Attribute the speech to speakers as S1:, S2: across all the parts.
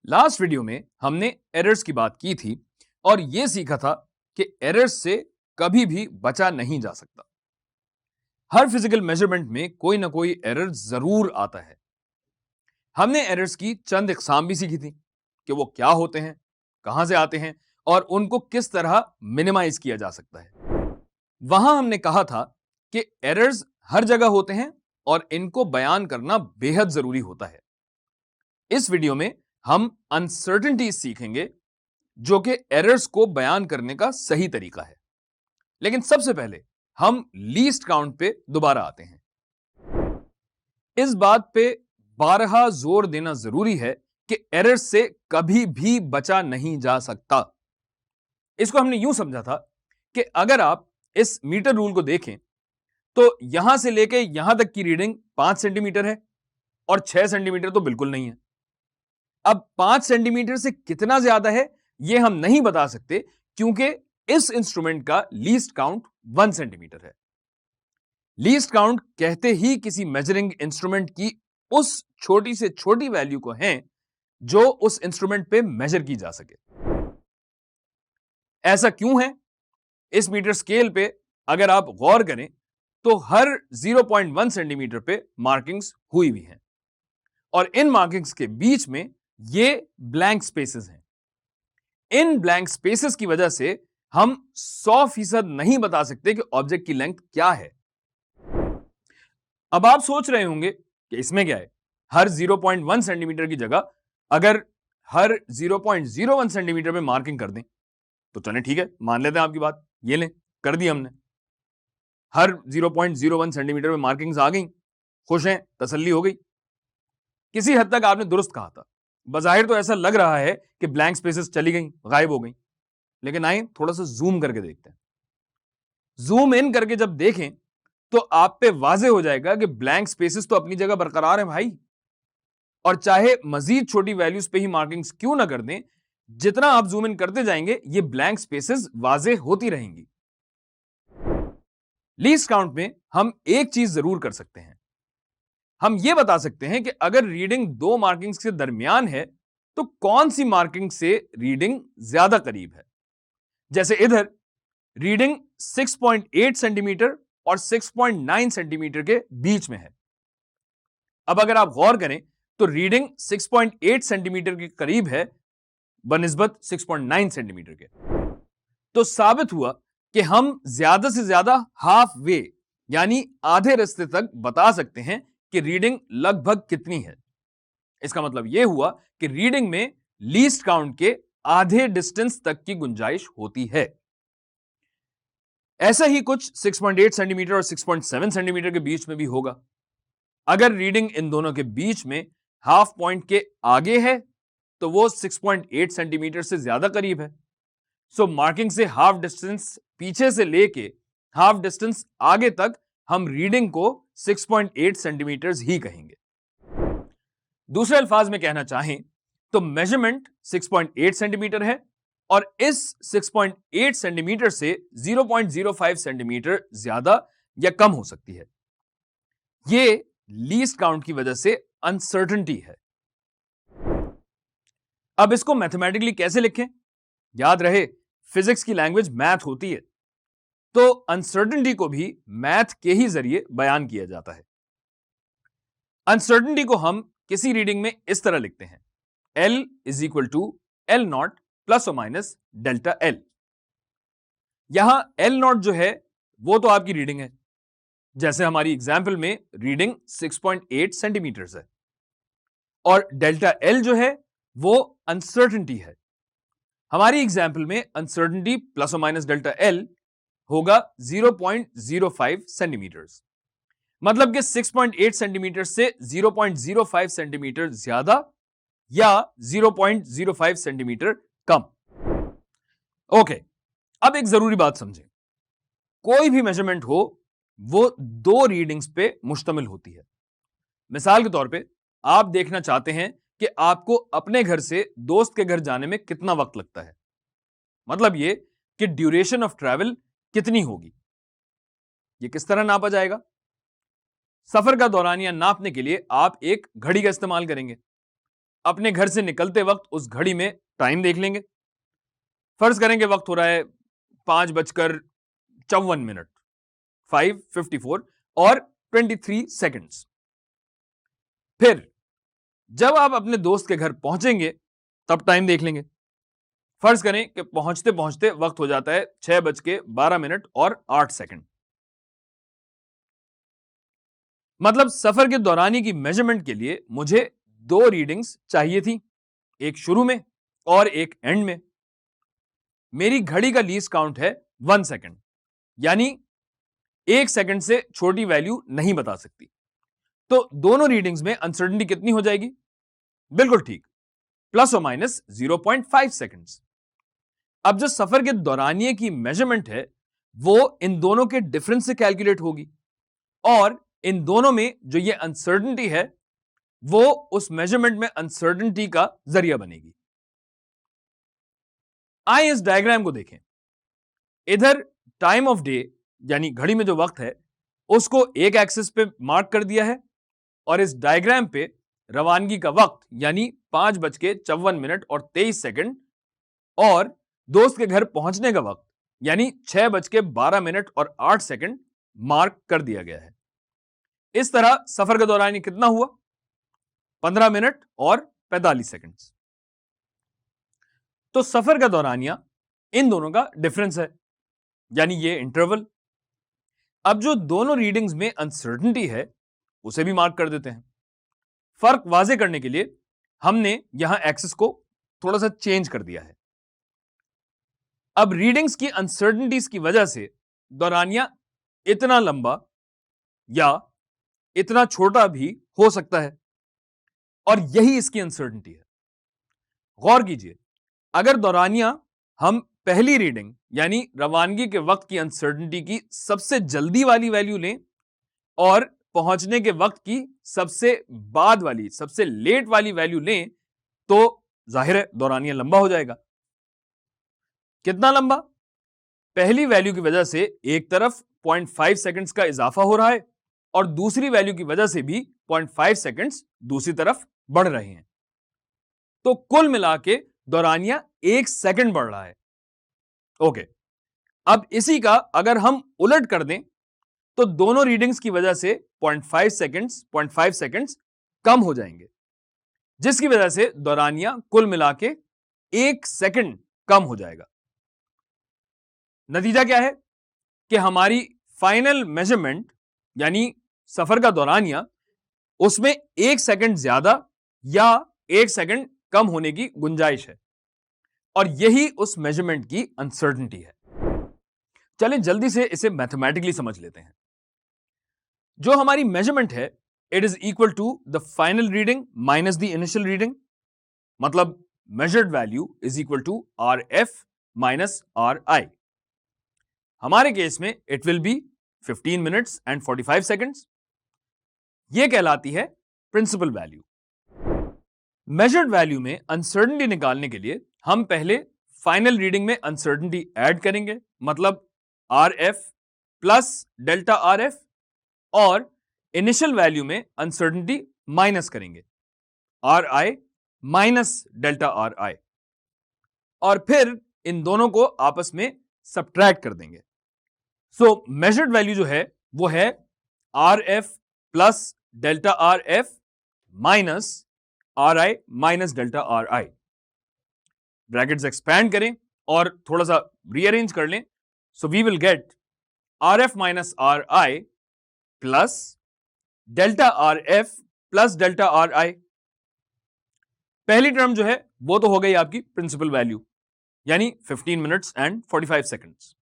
S1: Last video में हमने errors की बात की थी और यह सीखा था कि एरर्स से कभी भी बचा नहीं जा सकता। हर फिजिकल मेजरमेंट में कोई ना कोई एरर जरूर आता है। हमने एरर्स की चंद इकसाम भी सीखी थी कि वो क्या होते हैं, कहां से आते हैं और उनको किस तरह मिनिमाइज किया जा सकता है। वहां हमने कहा था कि एरर्स हर जगह होते हैं और इनको बयान करना बेहद जरूरी होता है। इस वीडियो में हम अनसर्टेनिटी सीखेंगे जो कि एरर्स को बयान करने का सही तरीका है। लेकिन सबसे पहले हम लीस्ट काउंट पे दोबारा आते हैं। इस बात पे बारहा जोर देना जरूरी है कि एरर्स से कभी भी बचा नहीं जा सकता। इसको हमने यूं समझा था कि अगर आप इस मीटर रूल को देखें तो यहां से लेके यहां तक की रीडिंग 5 सेंटीमीटर है और 6 सेंटीमीटर तो बिल्कुल नहीं है। अब 5 सेंटीमीटर से कितना ज्यादा है यह हम नहीं बता सकते क्योंकि इस इंस्ट्रूमेंट का लीस्ट काउंट 1 सेंटीमीटर है। लीस्ट काउंट कहते ही किसी मेजरिंग इंस्ट्रूमेंट की उस छोटी से छोटी वैल्यू को है जो उस इंस्ट्रूमेंट पे मेजर की जा सके। ऐसा क्यों है? इस मीटर स्केल पे अगर आप गौर करें तो हर 0.1 सेंटीमीटर पे मार्किंग्स हुई हुई हैं और इन मार्किंग्स के बीच में ये ब्लैंक स्पेसेस हैं। इन ब्लैंक स्पेसेस की वजह से हम 100% नहीं बता सकते कि ऑब्जेक्ट की लेंथ क्या है। अब आप सोच रहे होंगे कि इसमें क्या है, हर 0.1 सेंटीमीटर की जगह अगर हर 0.01 सेंटीमीटर में मार्किंग कर दें तो चलें ठीक है, मान लेते हैं आपकी बात, ये लें कर दी हमने। हर 0.01 सेंटीमीटर में मार्किंग्स आ गई, खुश हैं, तसल्ली हो गई। किसी हद तक आपने दुरुस्त कहा था। बज़ाहिर तो ऐसा लग रहा है कि ब्लैंक स्पेसेस चली गई, गायब हो गई, लेकिन आइए थोड़ा सा जूम करके देखते हैं। जूम इन करके जब देखें तो आप पे वाज़ेह हो जाएगा कि ब्लैंक स्पेसेस तो अपनी जगह बरकरार हैं भाई, और चाहे मजीद छोटी वैल्यूज पे ही मार्किंग्स क्यों ना कर दें, जितना आप जूम इन करते जाएंगे ये ब्लैंक स्पेसेस वाज़ेह होती रहेंगी। लीस्ट काउंट में हम एक चीज जरूर कर सकते हैं, हम यह बता सकते हैं कि अगर रीडिंग दो मार्किंग्स के दरमियान है तो कौन सी मार्किंग से रीडिंग ज्यादा करीब है। जैसे इधर रीडिंग 6.8 सेंटीमीटर और 6.9 सेंटीमीटर के बीच में है। अब अगर आप गौर करें तो रीडिंग 6.8 सेंटीमीटर के करीब है बनिस्बत 6.9 सेंटीमीटर के। तो साबित हुआ कि हम ज्यादा से ज्यादा हाफ वे यानी आधे रास्ते तक बता सकते हैं कि रीडिंग लगभग कितनी है। इसका मतलब यह हुआ कि रीडिंग में लीस्ट काउंट के आधे डिस्टेंस तक की गुंजाइश होती है। ऐसा ही कुछ 6.8 सेंटीमीटर और 6.7 सेंटीमीटर के बीच में भी होगा। अगर रीडिंग इन दोनों के बीच में हाफ पॉइंट के आगे है तो वो 6.8 सेंटीमीटर से ज्यादा करीब है। सो मार्किंग से हाफ डिस्टेंस पीछे से लेके हाफ डिस्टेंस आगे तक हम रीडिंग को 6.8 सेंटीमीटर ही कहेंगे। दूसरे अल्फाज में कहना चाहें तो मेजरमेंट 6.8 सेंटीमीटर है और इस 6.8 सेंटीमीटर से 0.05 सेंटीमीटर ज्यादा या कम हो सकती है। यह लीस्ट काउंट की वजह से अनसर्टेनिटी है। अब इसको मैथमेटिकली कैसे लिखें? याद रहे फिजिक्स की लैंग्वेज मैथ होती है, तो अनसर्टेनिटी को भी मैथ के ही जरिए बयान किया जाता है। अनसर्टेनिटी को हम किसी रीडिंग में इस तरह लिखते हैं, L is equal to L not plus और माइनस डेल्टा L। यहां L नॉट जो है वो तो आपकी रीडिंग है, जैसे हमारी एग्जाम्पल में रीडिंग 6.8 सेंटीमीटर है, और डेल्टा L जो है वो अनसर्टेनिटी है। हमारी एग्जाम्पल में अनसर्टेनिटी प्लस और माइनस डेल्टा L होगा 0.05 सेंटीमीटर। मतलब कि 6.8 सेंटीमीटर से 0.05 सेंटीमीटर ज्यादा या 0.05 सेंटीमीटर कम। ओके, अब एक जरूरी बात समझें, कोई भी मेजरमेंट हो वो दो रीडिंग्स पे मुश्तमिल होती है। मिसाल के तौर पे आप देखना चाहते हैं कि आपको अपने घर से दोस्त के घर जाने में कितना वक्त लगता है, मतलब ये कि ड्यूरेशन ऑफ ट्रैवल कितनी होगी। ये किस तरह नापा जाएगा? सफर का दौरानिया नापने के लिए आप एक घड़ी का इस्तेमाल करेंगे। अपने घर से निकलते वक्त उस घड़ी में टाइम देख लेंगे। फर्ज करेंगे वक्त हो रहा है 5:54, 5:54 और 23 सेकंड्स। फिर जब आप अपने दोस्त के घर पहुंचेंगे तब टाइम देख लेंगे। फर्ज करें कि पहुंचते पहुंचते वक्त हो जाता है 6:12 और 8 सेकंड। मतलब सफर के दौरानी की मेजरमेंट के लिए मुझे 2 रीडिंग्स चाहिए थी, एक शुरू में और एक एंड में। मेरी घड़ी का लीस्ट काउंट है 1 सेकंड, यानी 1 सेकंड से छोटी वैल्यू नहीं बता सकती। तो दोनों रीडिंग्स में अनसर्टेनिटी कितनी हो जाएगी? बिल्कुल ठीक, प्लस और माइनस 0.5 सेकंड्स। अब जो सफर के दौरानिए की मेजरमेंट है वो इन दोनों के डिफरेंस से कैलकुलेट होगी और इन दोनों में जो ये अनसर्टेनिटी है वो उस मेजरमेंट में अनसर्टेनिटी का जरिया बनेगी। आइए इस डायग्राम को देखें। इधर टाइम ऑफ डे यानी घड़ी में जो वक्त है उसको एक एक्सिस पे मार्क कर दिया है और इस डायग्राम पे रवानगी का वक्त यानी 5:54 और 23 सेकंड और दोस्त के घर पहुंचने का वक्त यानी 6:12 और 8 सेकंड मार्क कर दिया गया है। इस तरह सफर का दौरान कितना हुआ? 15 मिनट और 45 सेकंड। तो सफर का दौरानिया इन दोनों का डिफरेंस है, यानी ये इंटरवल। अब जो दोनों रीडिंग्स में अनसर्टेनिटी है उसे भी मार्क कर देते हैं। फर्क वाजे करने के लिए हमने यहां एक्सिस को थोड़ा सा चेंज कर दिया है। अब रीडिंग्स की अनसर्टेनिटीज की वजह से दौरानिया इतना लंबा या इतना छोटा भी हो सकता है और यही इसकी अनसर्टेनिटी है। गौर कीजिए, अगर दौरानिया हम पहली रीडिंग यानी रवानगी के वक्त की अनसर्टेनिटी की सबसे जल्दी वाली वैल्यू लें और पहुंचने के वक्त की सबसे बाद वाली सबसे लेट वाली वैल्यू लें तो जाहिर है दौरानिया लंबा हो जाएगा। कितना लंबा? पहली वैल्यू की वजह से एक तरफ 0.5 सेकंड्स का इजाफा हो रहा है और दूसरी वैल्यू की वजह से भी 0.5 सेकंड्स दूसरी तरफ बढ़ रहे हैं। तो कुल मिला के दौरानिया 1 सेकंड बढ़ रहा है। ओके, अब इसी का अगर हम उलट कर दें तो दोनों रीडिंग्स की वजह से 0.5 सेकंड्स कम हो जाएंगे, जिसकी वजह से दौरानिया कुल मिला के 1 सेकंड कम हो जाएगा। नतीजा क्या है कि हमारी फाइनल मेजरमेंट यानी सफर का दौरानिया उसमें 1 सेकंड ज्यादा या 1 सेकंड कम होने की गुंजाइश है और यही उस मेजरमेंट की अनसर्टेनिटी है। चलें जल्दी से इसे मैथमेटिकली समझ लेते हैं। जो हमारी मेजरमेंट है it is equal to the final reading minus the initial reading, मतलब measured value is equal to RF minus RI। हमारे केस में it will be 15 minutes and 45 seconds. यह कहलाती है प्रिंसिपल वैल्यू। मेजर्ड वैल्यू में uncertainty निकालने के लिए हम पहले फाइनल रीडिंग में अनसर्टेनिटी ऐड करेंगे, मतलब RF प्लस डेल्टा RF, और इनिशियल वैल्यू में अनसर्टेनिटी माइनस करेंगे, RI माइनस डेल्टा RI, और फिर इन दोनों को आपस में सब्ट्रैक्ट कर देंगे। सो मेजर्ड वैल्यू जो है वो है RF plus delta RF minus RI minus delta RI। Brackets expand करें और थोड़ा सा रीअरेंज कर लें। So we will get RF minus RI plus delta RF plus delta RI। पहली टर्म जो है वो तो हो गई आपकी प्रिंसिपल वैल्यू यानी 15 मिनट्स एंड 45 सेकंड्स,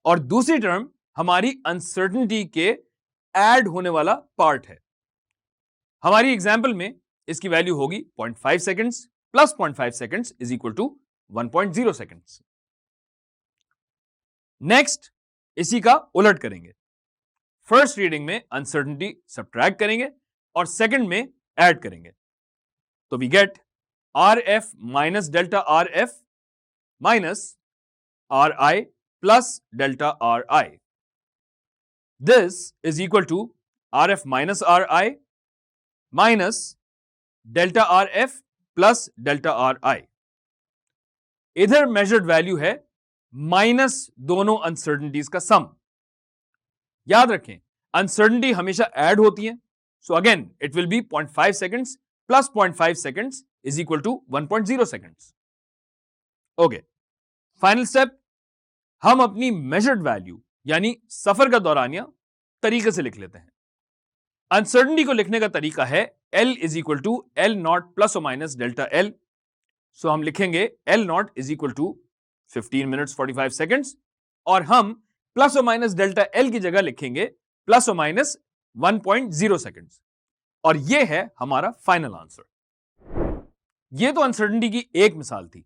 S1: और दूसरी टर्म हमारी अनसर्टेनिटी के ऐड होने वाला पार्ट है। हमारी एग्जांपल में इसकी वैल्यू होगी 0.5 seconds plus 0.5 seconds is equal to 1.0 seconds. Next इसी का उलट करेंगे। फर्स्ट रीडिंग में अनसर्टेनिटी सब्ट्रैक्ट करेंगे और सेकंड में ऐड करेंगे, तो we get RF minus delta RF minus RI plus delta RI। This is equal to RF minus RI minus delta RF plus delta R I. इधर measured value है minus दोनों uncertainties का sum. याद रखें, uncertainty हमेशा add होती है, so again it will be 0.5 seconds plus 0.5 seconds is equal to 1.0 seconds. Okay, final step, हम अपनी मेजर्ड वैल्यू यानी सफर का दौरानिया तरीके से लिख लेते हैं। अनसर्टेनिटी को लिखने का तरीका है L is equal to L not plus और माइनस डेल्टा एल। सो हम लिखेंगे L not is equal to 15 minutes 45 seconds, और हम प्लस और माइनस डेल्टा एल की जगह लिखेंगे प्लस और माइनस 1.0 सेकेंड्स, और यह है हमारा फाइनल आंसर। यह तो अनसर्टेनिटी की एक मिसाल थी।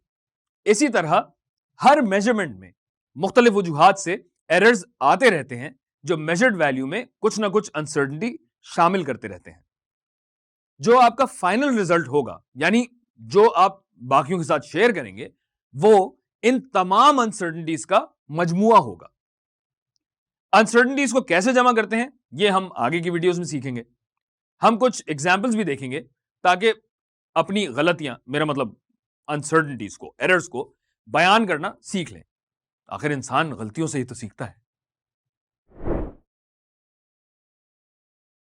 S1: इसी तरह हर मेजरमेंट में मुख्तलिफ वजूहात से एरर्स आते रहते हैं जो मेजर्ड वैल्यू में कुछ ना कुछ अनसर्टेनिटी शामिल करते रहते हैं। जो आपका फाइनल रिजल्ट होगा, यानी जो आप बाकियों के साथ शेयर करेंगे, वो इन तमाम अनसर्टेनिटीज का मजमुआ होगा। अनसर्टेनिटीज को कैसे जमा करते हैं यह हम आगे की वीडियोस में सीखेंगे। हम कुछ एग्जाम्पल्स भी देखेंगे ताकि अपनी गलतियां, मेरा मतलब अनसर्टेनिटीज को, एरर्स को बयान करना सीख लें। आखिर इंसान गलतियों से ही तो सीखता है।